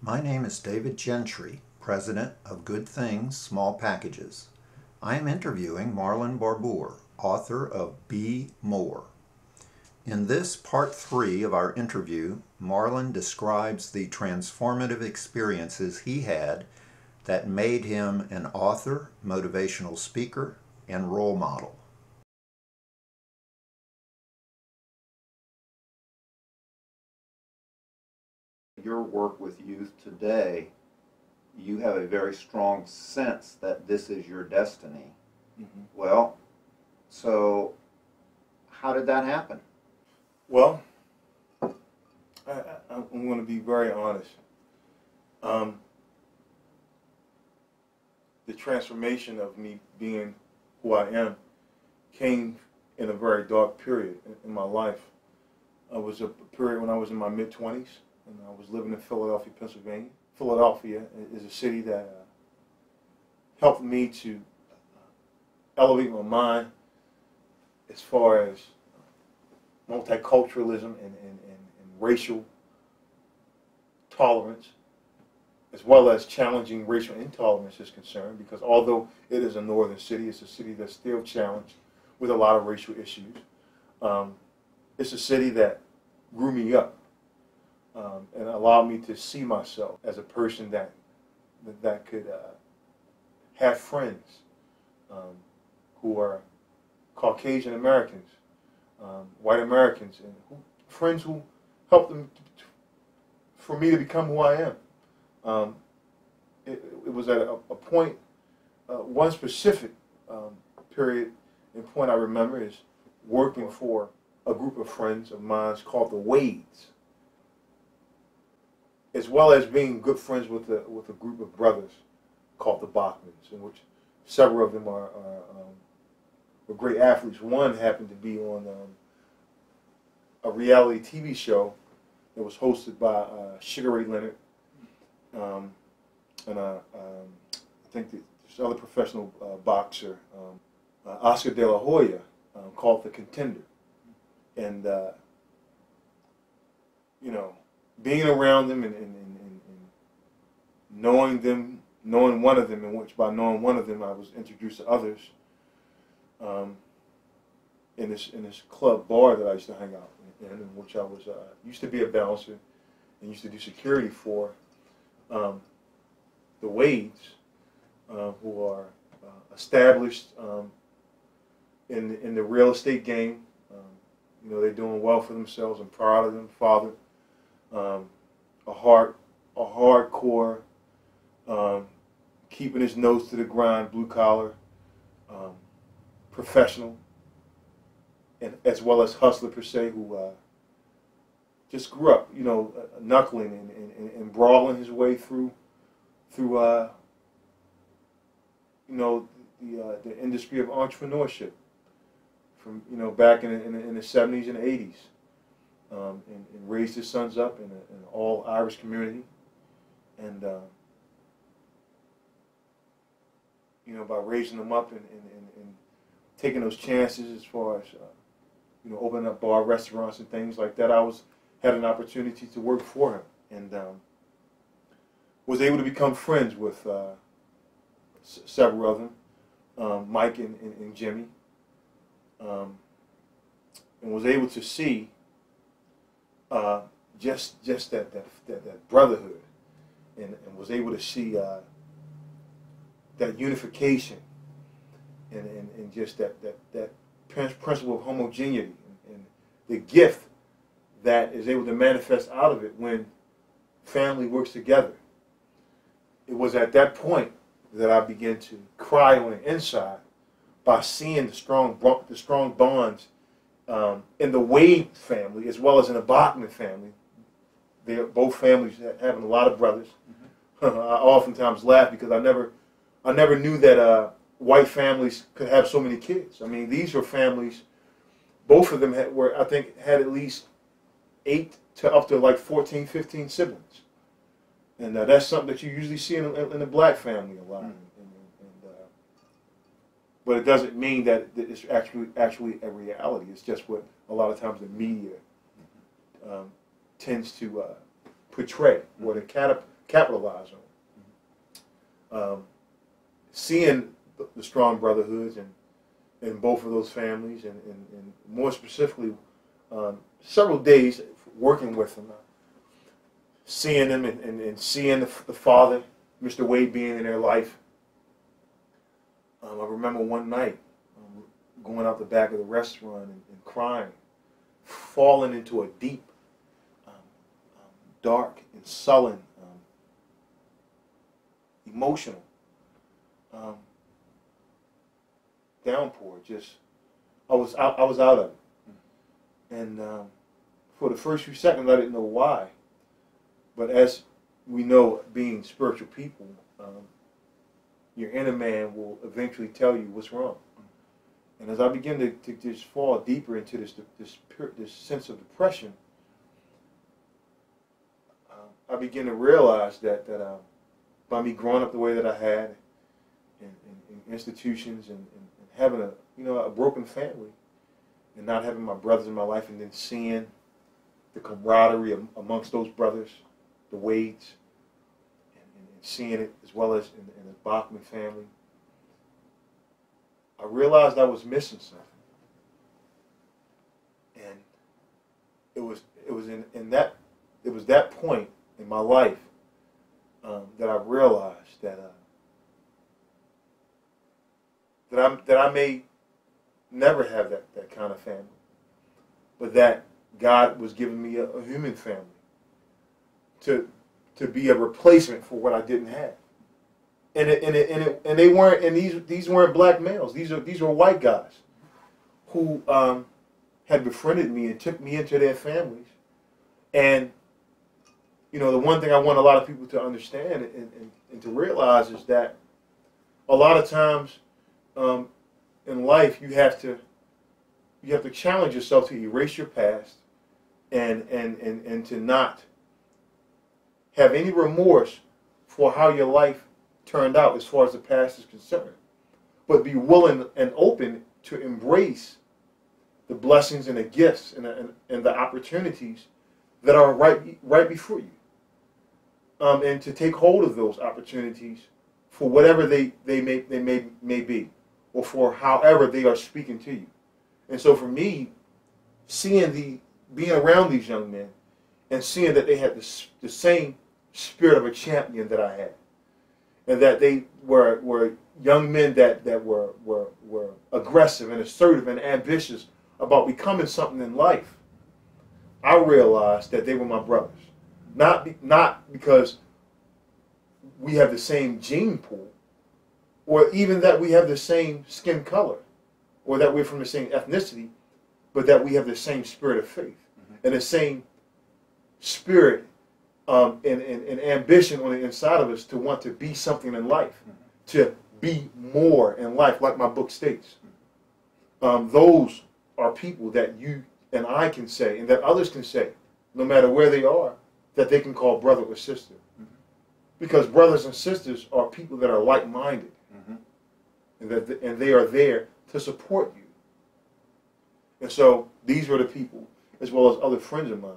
My name is David Gentry, President of Good Things Small Packages. I am interviewing Marlon Barbour, author of Be More. In this part 3 of our interview, Marlon describes the transformative experiences he had that made him an author, motivational speaker, and role model. Your work with youth today, you have a very strong sense that this is your destiny. Mm-hmm. Well, so how did that happen? Well, I'm going to be very honest. The transformation of me being who I am came in a very dark period in my life. It was a period when I was in my mid-20s, and I was living in Philadelphia, Pennsylvania. Philadelphia is a city that helped me to elevate my mind as far as multiculturalism and racial tolerance, as well as challenging racial intolerance is concerned, because although it is a northern city, it's a city that's still challenged with a lot of racial issues. It's a city that grew me up and allowed me to see myself as a person that could have friends who are Caucasian Americans, white Americans, and friends who helped them for me to become who I am. It was at a point, one specific period and point I remember is working for a group of friends of mine called the Wades, as well as being good friends with a group of brothers called the Bachmans, in which several of them were great athletes. One happened to be on a reality TV show that was hosted by Sugar Ray Leonard, and I think this other professional boxer, Oscar De La Hoya, called The Contender. And you know, being around them and knowing them, knowing one of them, in which by knowing one of them I was introduced to others in this club bar that I used to hang out in which I was used to be a bouncer and used to do security for the Wades, who are established in the real estate game. You know, they're doing well for themselves. I'm proud of them. Father, a hardcore, keeping his nose to the grind, blue collar, professional, and as well as hustler per se, who just grew up, you know, knuckling and brawling his way through you know, the industry of entrepreneurship from, you know, back in the 70s and 80s, and raised his sons up in an all Irish community, and you know, by raising them up and taking those chances as far as you know, opening up bar restaurants and things like that, I had an opportunity to work for him, and was able to become friends with several of them, Mike and Jimmy, and was able to see just that brotherhood, and was able to see that unification, and just that principle of homogeneity, and the gift that is able to manifest out of it when family works together. It was at that point that I began to cry on the inside by seeing the strong bonds in the Wade family as well as in the Bachman family. They're both families having a lot of brothers. Mm-hmm. I oftentimes laugh because I never knew that white families could have so many kids. I mean, these are families. Both of them had at least 8 to up to like 14, 15 siblings. And that's something that you usually see in a black family a lot. Mm-hmm. But it doesn't mean that it's actually a reality. It's just what a lot of times the media tends to portray, or to capitalize on. Seeing the strong brotherhoods in both of those families, and more specifically, several days working with them, seeing them and seeing the father, Mr. Wade, being in their life. I remember one night going out the back of the restaurant and crying, falling into a deep, dark and sullen, emotional downpour. Just I was out of it, and for the first few seconds I didn't know why, but as we know, being spiritual people, your inner man will eventually tell you what's wrong. And as I begin to just fall deeper into this sense of depression, I begin to realize that by me growing up the way that I had, in institutions, and having a broken family, and not having my brothers in my life, and then seeing the camaraderie amongst those brothers, the Wades, and seeing it as well as in the Bachman family, I realized I was missing something. And it was that point in my life that I realized that I may never have that kind of family, but that God was giving me a human family to be a replacement for what I didn't have. And they weren't, and these weren't black males. These were white guys who had befriended me and took me into their families. And the one thing I want a lot of people to understand and to realize is that a lot of times in life you have to challenge yourself to erase your past and to not have any remorse for how your life turned out as far as the past is concerned, but be willing and open to embrace the blessings and the gifts and the opportunities that are right before you, and to take hold of those opportunities for whatever they may be, or for however they are speaking to you. And so for me, being around these young men and seeing that they had the same spirit of a champion that I had, and that they were young men that were aggressive and assertive and ambitious about becoming something in life, I realized that they were my brothers. Not because we have the same gene pool, or even that we have the same skin color, or that we're from the same ethnicity, but that we have the same spirit of faith, and the same spirit and ambition on the inside of us to want to be something in life, to be more in life, like my book states. Those are people that you and I can say, and that others can say, no matter where they are, that they can call brother or sister. Because brothers and sisters are people that are like-minded, and they are there to support you. And so these were the people, as well as other friends of mine,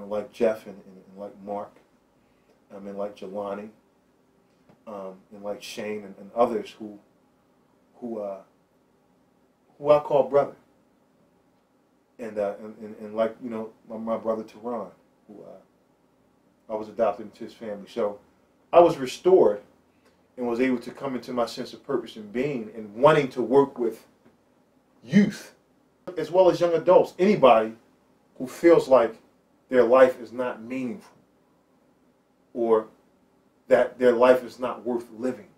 like Jeff and like Mark, and like Jelani, and like Shane and others who I call brother, and like my brother Teron, who I was adopted into his family. So I was restored and was able to come into my sense of purpose and being, and wanting to work with youth as well as young adults, anybody who feels like their life is not meaningful, or that their life is not worth living.